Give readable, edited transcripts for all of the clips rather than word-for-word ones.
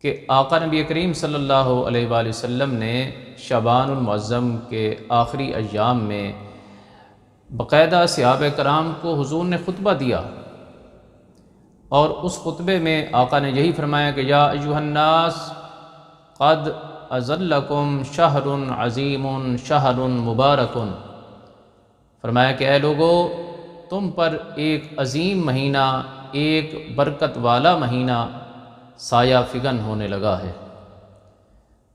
کہ آقا نبی کریم صلی اللہ علیہ وآلہ وسلم نے شعبان المعظم کے آخری ایام میں باقاعدہ صحابہ کرام کو حضور نے خطبہ دیا، اور اس خطبے میں آقا نے یہی فرمایا کہ یا ایھا الناس قد اظلکم شہر عظیم شہر مبارک، فرمایا کہ اے لوگو، تم پر ایک عظیم مہینہ، ایک برکت والا مہینہ سایہ فگن ہونے لگا ہے،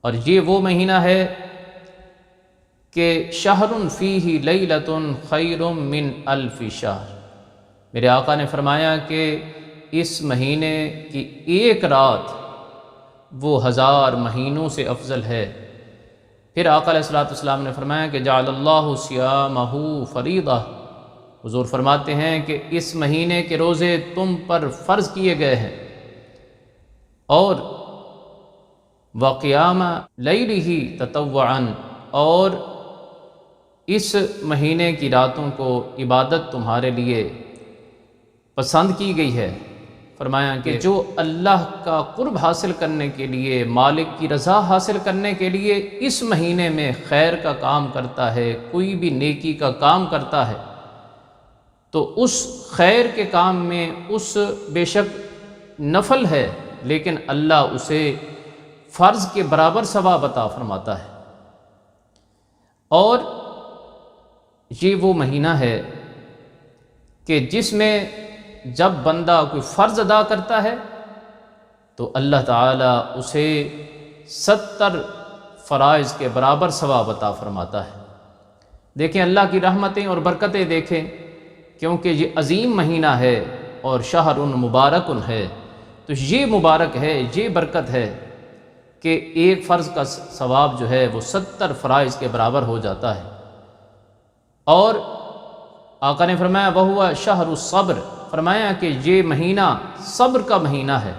اور یہ وہ مہینہ ہے کہ شہر فیہ لیلۃ خیر من الف شہر۔ میرے آقا نے فرمایا کہ اس مہینے کی ایک رات وہ 1000 مہینوں سے افضل ہے۔ پھر آقا علیہ الصلوۃ والسلام نے فرمایا کہ جعل اللہ صیامہ فریضہ، حضور فرماتے ہیں کہ اس مہینے کے روزے تم پر فرض کیے گئے ہیں، اور وقیام لیلہ تطوعا، اور اس مہینے کی راتوں کو عبادت تمہارے لیے پسند کی گئی ہے۔ فرمایا کہ جو اللہ کا قرب حاصل کرنے کے لیے، مالک کی رضا حاصل کرنے کے لیے اس مہینے میں خیر کا کام کرتا ہے، کوئی بھی نیکی کا کام کرتا ہے، تو اس خیر کے کام میں اس بے شک نفل ہے، لیکن اللہ اسے فرض کے برابر ثواب عطا فرماتا ہے۔ اور یہ وہ مہینہ ہے کہ جس میں جب بندہ کوئی فرض ادا کرتا ہے تو اللہ تعالیٰ اسے 70 فرائض کے برابر ثواب عطا فرماتا ہے۔ دیکھیں اللہ کی رحمتیں اور برکتیں دیکھیں، کیونکہ یہ عظیم مہینہ ہے اور شہر مبارک ہے، تو یہ مبارک ہے، یہ برکت ہے کہ ایک فرض کا ثواب جو ہے وہ 70 فرائض کے برابر ہو جاتا ہے۔ اور آقا نے فرمایا وَهُوَ شَهْرُ الصَّبْرِ، فرمایا کہ یہ مہینہ صبر کا مہینہ ہے،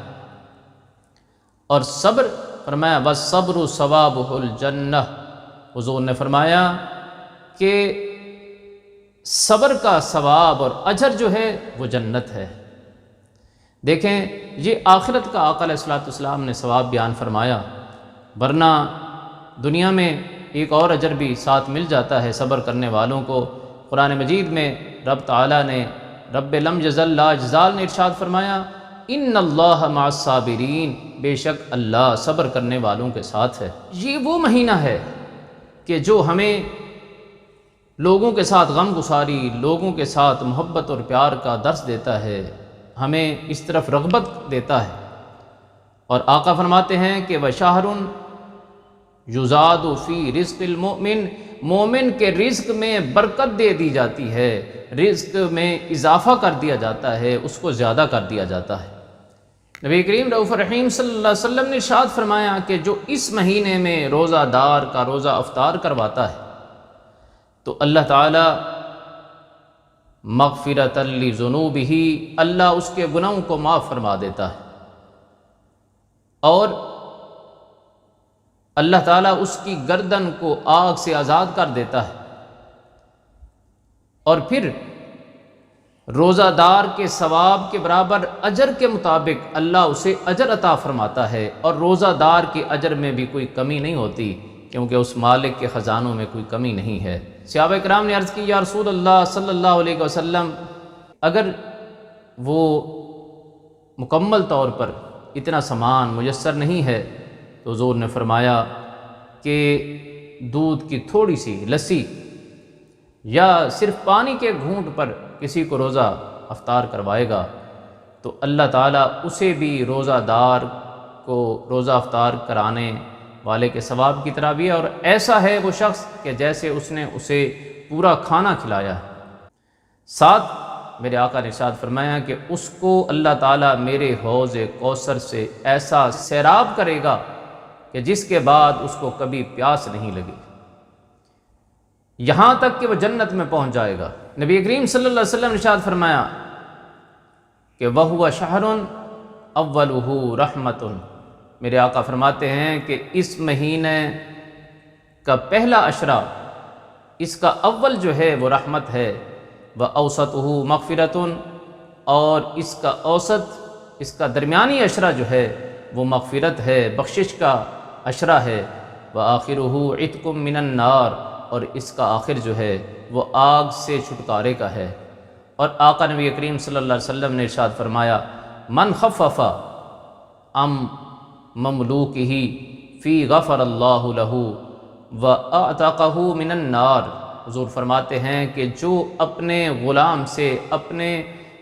اور صبر فرمایا وَالصَّبْرُ ثَوَابُهُ الْجَنَّةُ، حضور نے فرمایا کہ صبر کا ثواب اور اجر جو ہے وہ جنت ہے۔ دیکھیں یہ آخرت کا آقا علیہ الصلوۃ والسلام نے ثواب بیان فرمایا، ورنہ دنیا میں ایک اور اجر بھی ساتھ مل جاتا ہے صبر کرنے والوں کو۔ قرآن مجید میں رب تعالیٰ نے، رب لم یزل لا یزال نے ارشاد فرمایا ان اللہ مع الصابرین، بے شک اللہ صبر کرنے والوں کے ساتھ ہے۔ یہ وہ مہینہ ہے کہ جو ہمیں لوگوں کے ساتھ غم گساری، لوگوں کے ساتھ محبت اور پیار کا درس دیتا ہے، ہمیں اس طرف رغبت دیتا ہے۔ اور آقا فرماتے ہیں کہ وَشَهْرٌ يُزَادُ فِي رِزْقِ الْمُؤْمِنِ، مومن کے رزق میں برکت دے دی جاتی ہے، رزق میں اضافہ کر دیا جاتا ہے، اس کو زیادہ کر دیا جاتا ہے۔ نبی کریم رؤوف الرحیم صلی اللہ علیہ وسلم نے ارشاد فرمایا کہ جو اس مہینے میں روزہ دار کا روزہ افطار کرواتا ہے تو اللہ تعالی مغفرۃ لذنوبہ، اللہ اس کے گناہوں کو معاف فرما دیتا ہے، اور اللہ تعالیٰ اس کی گردن کو آگ سے آزاد کر دیتا ہے، اور پھر روزہ دار کے ثواب کے برابر اجر کے مطابق اللہ اسے اجر عطا فرماتا ہے، اور روزہ دار کے اجر میں بھی کوئی کمی نہیں ہوتی، کیونکہ اس مالک کے خزانوں میں کوئی کمی نہیں ہے۔ صحابہ کرام نے عرض کی یا رسول اللہ صلی اللہ علیہ وسلم، اگر وہ مکمل طور پر اتنا سامان میسر نہیں ہے تو حضور نے فرمایا کہ دودھ کی تھوڑی سی لسی یا صرف پانی کے گھونٹ پر کسی کو روزہ افطار کروائے گا تو اللہ تعالیٰ اسے بھی روزہ دار کو روزہ افطار کرانے والے کے ثواب کی طرح بھی ہے، اور ایسا ہے وہ شخص کہ جیسے اس نے اسے پورا کھانا کھلایا ہے۔ ساتھ میرے آقا نے ارشاد فرمایا کہ اس کو اللہ تعالیٰ میرے حوض کوثر سے ایسا سیراب کرے گا کہ جس کے بعد اس کو کبھی پیاس نہیں لگے، یہاں تک کہ وہ جنت میں پہنچ جائے گا۔ نبی کریم صلی اللہ علیہ وسلم نے ارشاد فرمایا کہ وَهُوَ شَهْرٌ أَوَّلُهُ رَحْمَةٌ، میرے آقا فرماتے ہیں کہ اس مہینے کا پہلا عشرہ، اس کا اول جو ہے وہ رحمت ہے، وَأَوْسَطُهُ مَغْفِرَةٌ، اور اس کا اوسط، اس کا درمیانی عشرہ جو ہے وہ مغفرت ہے، بخشش کا عشرہ ہے۔ وآخرہ عتق من النار، اور اس کا آخر جو ہے وہ آگ سے چھٹکارے کا ہے۔ اور آقا نبی کریم صلی اللہ علیہ وسلم نے ارشاد فرمایا من خفف ام مملوکہ فی غفر اللہ لہ واعتقہ من النار۔ حضور فرماتے ہیں کہ جو اپنے غلام سے، اپنے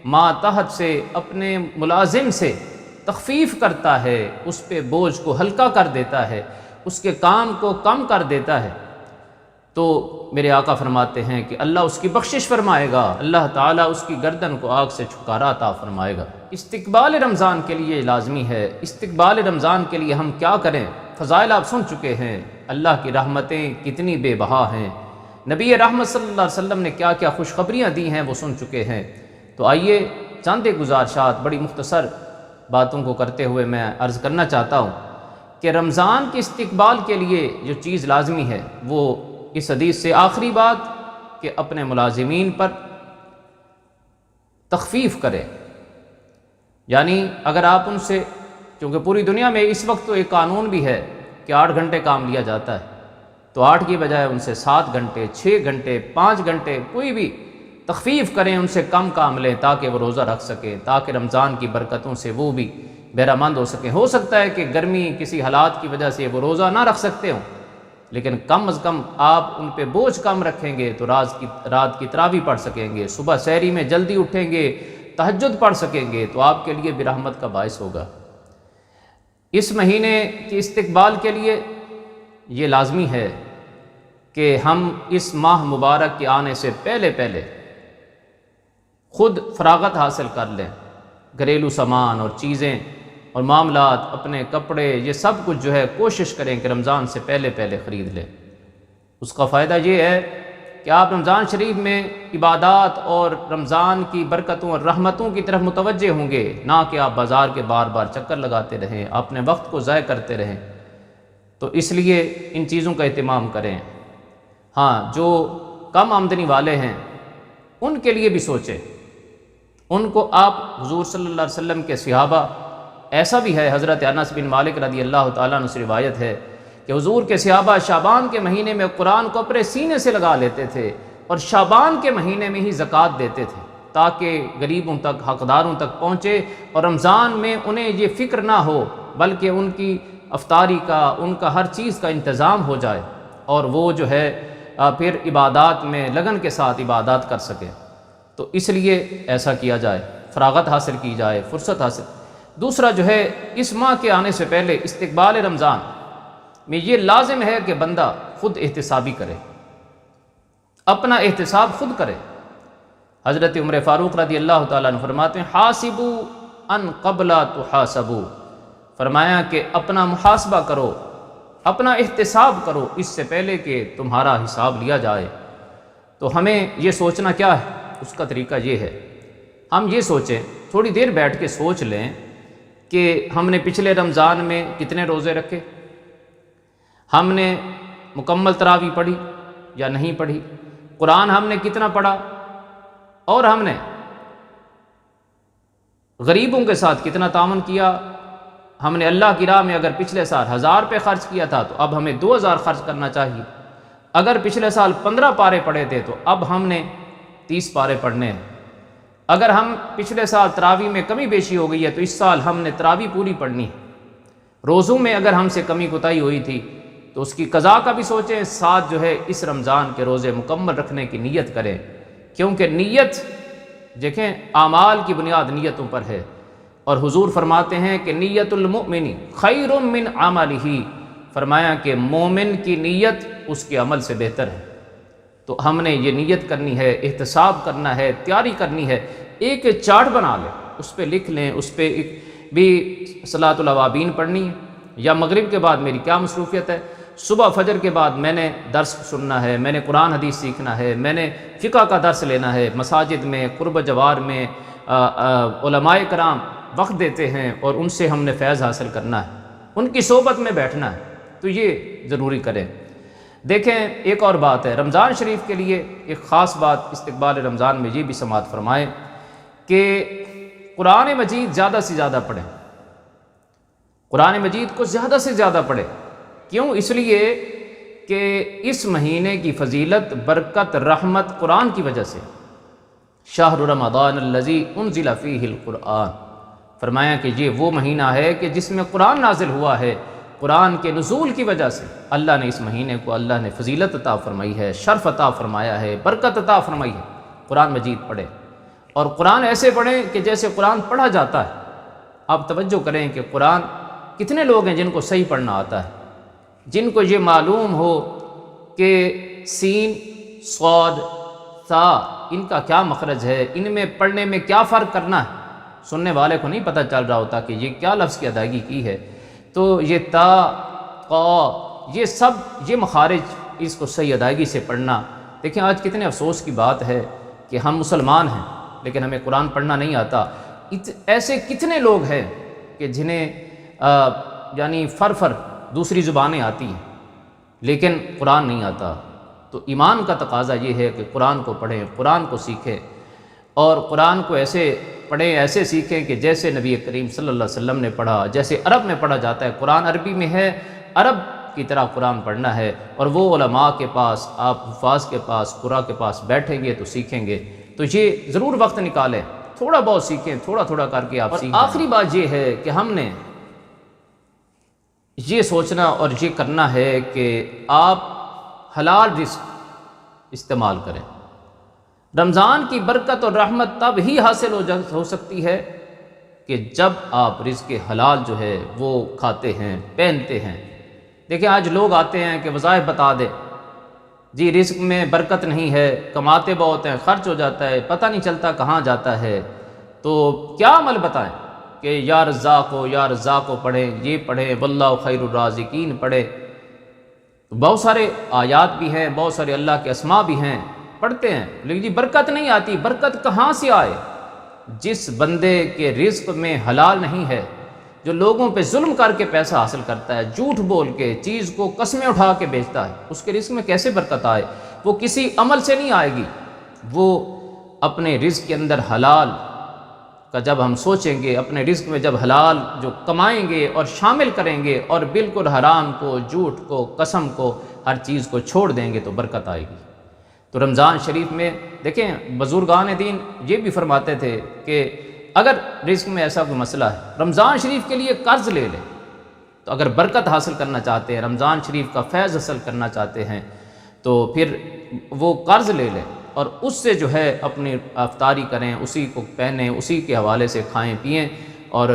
ماتحت سے، اپنے ملازم سے تخفیف کرتا ہے، اس پہ بوجھ کو ہلکا کر دیتا ہے، اس کے کام کو کم کر دیتا ہے، تو میرے آقا فرماتے ہیں کہ اللہ اس کی بخشش فرمائے گا، اللہ تعالیٰ اس کی گردن کو آگ سے چھٹکارا عطا فرمائے گا۔ استقبال رمضان کے لیے لازمی ہے۔ استقبال رمضان کے لیے ہم کیا کریں؟ فضائل آپ سن چکے ہیں، اللہ کی رحمتیں کتنی بے بہا ہیں، نبی رحمت صلی اللہ علیہ وسلم نے کیا کیا خوشخبریاں دی ہیں وہ سن چکے ہیں۔ تو آئیے چند گزارشات بڑی مختصر باتوں کو کرتے ہوئے میں عرض کرنا چاہتا ہوں کہ رمضان کے استقبال کے لیے جو چیز لازمی ہے وہ اس حدیث سے آخری بات کہ اپنے ملازمین پر تخفیف کریں، یعنی اگر آپ ان سے، کیونکہ پوری دنیا میں اس وقت تو ایک قانون بھی ہے کہ 8 گھنٹے کام لیا جاتا ہے، تو 8 کی بجائے ان سے 7 گھنٹے، 6 گھنٹے، 5 گھنٹے کوئی بھی تخفیف کریں، ان سے کم کام لیں تاکہ وہ روزہ رکھ سکیں، تاکہ رمضان کی برکتوں سے وہ بھی بہرہ مند ہو سکیں۔ ہو سکتا ہے کہ گرمی کسی حالات کی وجہ سے وہ روزہ نہ رکھ سکتے ہوں، لیکن کم از کم آپ ان پہ بوجھ کم رکھیں گے تو رات کی تراویح پڑھ سکیں گے، صبح سحری میں جلدی اٹھیں گے، تہجد پڑھ سکیں گے، تو آپ کے لیے بھی رحمت کا باعث ہوگا۔ اس مہینے کے استقبال کے لیے یہ لازمی ہے کہ ہم اس ماہ مبارک کے آنے سے پہلے خود فراغت حاصل کر لیں، گھریلو سامان اور چیزیں اور معاملات، اپنے کپڑے، یہ سب کچھ جو ہے کوشش کریں کہ رمضان سے پہلے خرید لیں۔ اس کا فائدہ یہ ہے کہ آپ رمضان شریف میں عبادات اور رمضان کی برکتوں اور رحمتوں کی طرف متوجہ ہوں گے، نہ کہ آپ بازار کے بار بار چکر لگاتے رہیں، اپنے وقت کو ضائع کرتے رہیں۔ تو اس لیے ان چیزوں کا اہتمام کریں۔ ہاں، جو کم آمدنی والے ہیں ان کے لیے بھی سوچیں، ان کو آپ حضور صلی اللہ علیہ وسلم کے صحابہ، ایسا بھی ہے حضرت انس بن مالک رضی اللہ تعالیٰ عنہ سے روایت ہے کہ حضور کے صحابہ شعبان کے مہینے میں قرآن کو اپنے سینے سے لگا لیتے تھے اور شعبان کے مہینے میں ہی زکوٰۃ دیتے تھے تاکہ غریبوں تک، حقداروں تک پہنچے، اور رمضان میں انہیں یہ فکر نہ ہو بلکہ ان کی افطاری کا، ان کا ہر چیز کا انتظام ہو جائے، اور وہ جو ہے پھر عبادات میں لگن کے ساتھ عبادات کر سکیں۔ تو اس لیے ایسا کیا جائے، فراغت حاصل کی جائے، فرصت حاصل۔ دوسرا جو ہے، اس ماہ کے آنے سے پہلے استقبال رمضان میں یہ لازم ہے کہ بندہ خود احتسابی کرے، اپنا احتساب خود کرے۔ حضرت عمر فاروق رضی اللہ تعالیٰ عنہ فرماتے ہیں حاسبوا ان قبل تحاسبوا، فرمایا کہ اپنا محاسبہ کرو، اپنا احتساب کرو اس سے پہلے کہ تمہارا حساب لیا جائے۔ تو ہمیں یہ سوچنا کیا ہے، اس کا طریقہ یہ ہے، ہم یہ سوچیں، تھوڑی دیر بیٹھ کے سوچ لیں کہ ہم نے پچھلے رمضان میں کتنے روزے رکھے، ہم نے مکمل تراویح پڑھی یا نہیں پڑھی، قرآن ہم نے کتنا پڑھا، اور ہم نے غریبوں کے ساتھ کتنا تعاون کیا۔ ہم نے اللہ کی راہ میں اگر پچھلے سال 1000 روپے خرچ کیا تھا تو اب ہمیں 2000 خرچ کرنا چاہیے۔ اگر پچھلے سال 15 پارے پڑھے تھے تو اب ہم نے 30 پارے پڑھنے ہیں۔ اگر ہم پچھلے سال تراویح میں کمی بیشی ہو گئی ہے تو اس سال ہم نے تراویح پوری پڑھنی ہے۔ روزوں میں اگر ہم سے کمی کوتاہی ہوئی تھی تو اس کی قضا کا بھی سوچیں، ساتھ جو ہے اس رمضان کے روزے مکمل رکھنے کی نیت کریں، کیونکہ نیت دیکھیں اعمال کی بنیاد نیتوں پر ہے، اور حضور فرماتے ہیں کہ نیت المؤمن خیر من عملہ، فرمایا کہ مومن کی نیت اس کے عمل سے بہتر ہے۔ تو ہم نے یہ نیت کرنی ہے، احتساب کرنا ہے، تیاری کرنی ہے، ایک چارٹ بنا لیں، اس پہ لکھ لیں، اس پہ بھی صلاۃ الاوابین پڑھنی ہے، یا مغرب کے بعد میری کیا مصروفیت ہے، صبح فجر کے بعد میں نے درس سننا ہے، میں نے قرآن حدیث سیکھنا ہے، میں نے فقہ کا درس لینا ہے، مساجد میں قرب جوار میں علماء کرام وقت دیتے ہیں اور ان سے ہم نے فیض حاصل کرنا ہے، ان کی صحبت میں بیٹھنا ہے، تو یہ ضروری کریں۔ دیکھیں ایک اور بات ہے، رمضان شریف کے لیے ایک خاص بات استقبال رمضان میں یہ بھی سماعت فرمائیں کہ قرآن مجید زیادہ سے زیادہ پڑھیں، قرآن مجید کو زیادہ سے زیادہ پڑھے۔ کیوں؟ اس لیے کہ اس مہینے کی فضیلت، برکت، رحمت قرآن کی وجہ سے۔ شہر رمضان الذی انزل فیہ القرآن، فرمایا کہ یہ وہ مہینہ ہے کہ جس میں قرآن نازل ہوا ہے۔ قرآن کے نزول کی وجہ سے اللہ نے اس مہینے کو اللہ نے فضیلت عطا فرمائی ہے، شرف عطا فرمایا ہے، برکت عطا فرمائی ہے۔ قرآن مجید پڑھیں، اور قرآن ایسے پڑھیں کہ جیسے قرآن پڑھا جاتا ہے۔ آپ توجہ کریں کہ قرآن کتنے لوگ ہیں جن کو صحیح پڑھنا آتا ہے، جن کو یہ معلوم ہو کہ سین، صاد، تا ان کا کیا مخرج ہے، ان میں پڑھنے میں کیا فرق کرنا ہے۔ سننے والے کو نہیں پتہ چل رہا ہوتا کہ یہ کیا لفظ کی ادائیگی کی ہے، تو یہ تا، قا، یہ سب یہ مخارج، اس کو صحیح ادائیگی سے پڑھنا۔ دیکھیں آج کتنے افسوس کی بات ہے کہ ہم مسلمان ہیں لیکن ہمیں قرآن پڑھنا نہیں آتا۔ ایسے کتنے لوگ ہیں کہ جنہیں یعنی فر دوسری زبانیں آتی ہیں لیکن قرآن نہیں آتا۔ تو ایمان کا تقاضا یہ ہے کہ قرآن کو پڑھیں، قرآن کو سیکھیں، اور قرآن کو ایسے پڑھیں، ایسے سیکھیں کہ جیسے نبی کریم صلی اللہ علیہ وسلم نے پڑھا، جیسے عرب میں پڑھا جاتا ہے۔ قرآن عربی میں ہے، عرب کی طرح قرآن پڑھنا ہے، اور وہ علماء کے پاس، آپ حفاظ کے پاس، قراء کے پاس بیٹھیں گے تو سیکھیں گے۔ تو یہ ضرور وقت نکالیں، تھوڑا بہت سیکھیں، تھوڑا تھوڑا کر کے آپ سیکھیں۔ آخری بات یہ ہے کہ ہم نے یہ سوچنا اور یہ کرنا ہے کہ آپ حلال رزق استعمال کریں۔ رمضان کی برکت اور رحمت تب ہی حاصل ہو سکتی ہے کہ جب آپ رزق حلال جو ہے وہ کھاتے ہیں، پہنتے ہیں۔ دیکھیں آج لوگ آتے ہیں کہ وظائف بتا دیں، جی رزق میں برکت نہیں ہے، کماتے بہت ہیں، خرچ ہو جاتا ہے، پتہ نہیں چلتا کہاں جاتا ہے۔ تو کیا عمل بتائیں کہ یا رزاق ہو، یا رزاق ہو پڑھیں، یہ پڑھیں، واللہ خیر الرازقین پڑھیں۔ بہت سارے آیات بھی ہیں، بہت سارے اللہ کے اسماء بھی ہیں، پڑھتے ہیں، لیکن جی برکت نہیں آتی۔ برکت کہاں سے آئے؟ جس بندے کے رزق میں حلال نہیں ہے، جو لوگوں پہ ظلم کر کے پیسہ حاصل کرتا ہے، جھوٹ بول کے چیز کو قسمیں اٹھا کے بیچتا ہے، اس کے رزق میں کیسے برکت آئے؟ وہ کسی عمل سے نہیں آئے گی۔ وہ اپنے رزق کے اندر حلال کا جب ہم سوچیں گے، اپنے رزق میں جب حلال جو کمائیں گے اور شامل کریں گے، اور بالکل حرام کو، جھوٹ کو، قسم کو، ہر چیز کو چھوڑ دیں گے تو برکت آئے گی۔ تو رمضان شریف میں دیکھیں بزرگان دین یہ بھی فرماتے تھے کہ اگر رزق میں ایسا کوئی مسئلہ ہے، رمضان شریف کے لیے قرض لے لیں۔ تو اگر برکت حاصل کرنا چاہتے ہیں، رمضان شریف کا فیض حاصل کرنا چاہتے ہیں، تو پھر وہ قرض لے لیں اور اس سے جو ہے اپنی افطاری کریں، اسی کو پہنیں، اسی کے حوالے سے کھائیں پئیں، اور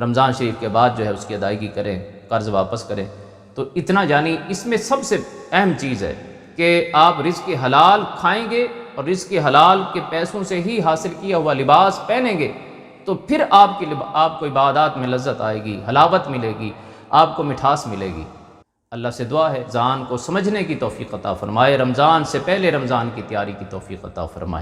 رمضان شریف کے بعد جو ہے اس کی ادائیگی کریں، قرض واپس کریں۔ تو اتنا یعنی اس میں سب سے اہم چیز ہے کہ آپ رزق حلال کھائیں گے اور رزق حلال کے پیسوں سے ہی حاصل کیا ہوا لباس پہنیں گے، تو پھر آپ کو عبادات میں لذت آئے گی، حلاوت ملے گی، آپ کو مٹھاس ملے گی۔ اللہ سے دعا ہے رمضان کو سمجھنے کی توفیق عطا فرمائے، رمضان سے پہلے رمضان کی تیاری کی توفیق عطا فرمائے۔